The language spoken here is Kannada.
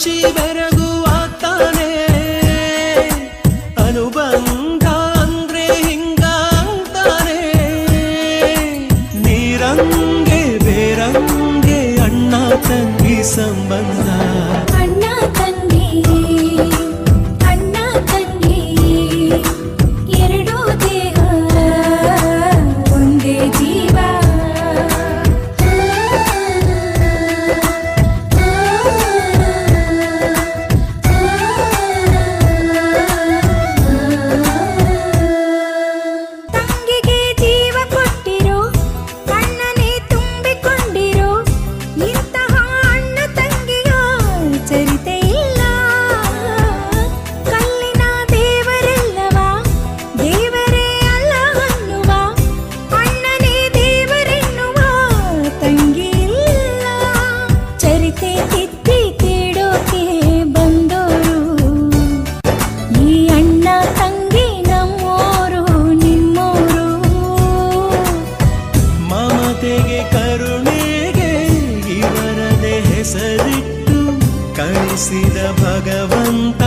ಹಂಚಿ ಬೆರಗುವ ತಾನೆ ಅನುಬಂಧ ಅಂದ್ರೆ ಹಿಂಗಾಂತಾನೆ ನೀರಂಗೆ ಬೇರಂಗೆ ಅಣ್ಣ ತಂಗಿ ಸಂಬಂಧ ಅಣ್ಣ ತಂಗಿ ಎರಡೂ ದೇಹ ಒಂದೇ ಜೀವ ತಂಗಿಗೆ ಜೀವ ಕೊಟ್ಟಿರೋ ಅಣ್ಣನೇ ತುಂಬಿಕೊಂಡಿರೋ ಇಂತಹ ಅಣ್ಣ ತಂಗಿಯ ಚರಿತೆ ಇಲ್ಲ ಕಲ್ಲಿನ ದೇವರೆಲ್ಲವ ದೇವರೇ ಅಲ್ಲ ಅನ್ನುವ ಅಣ್ಣನೇ ದೇವರೆನ್ನುವ ತಂಗಿ ಇಲ್ಲ ಚರಿತೆ ತಿದ್ದಿ ತೀಡೋಕೆ ಬಂದೋರು ಈ ಅಣ್ಣ ತಂಗಿ ನಮ್ಮೋರು ನಿಮ್ಮೋರು ಮಮತೆಗೆ ಕರುಣೆಗೆ ಇವರದೇ ಹೆಸರಿಟ್ಟು ಕಳಿಸಿದ ಭಗವಂತ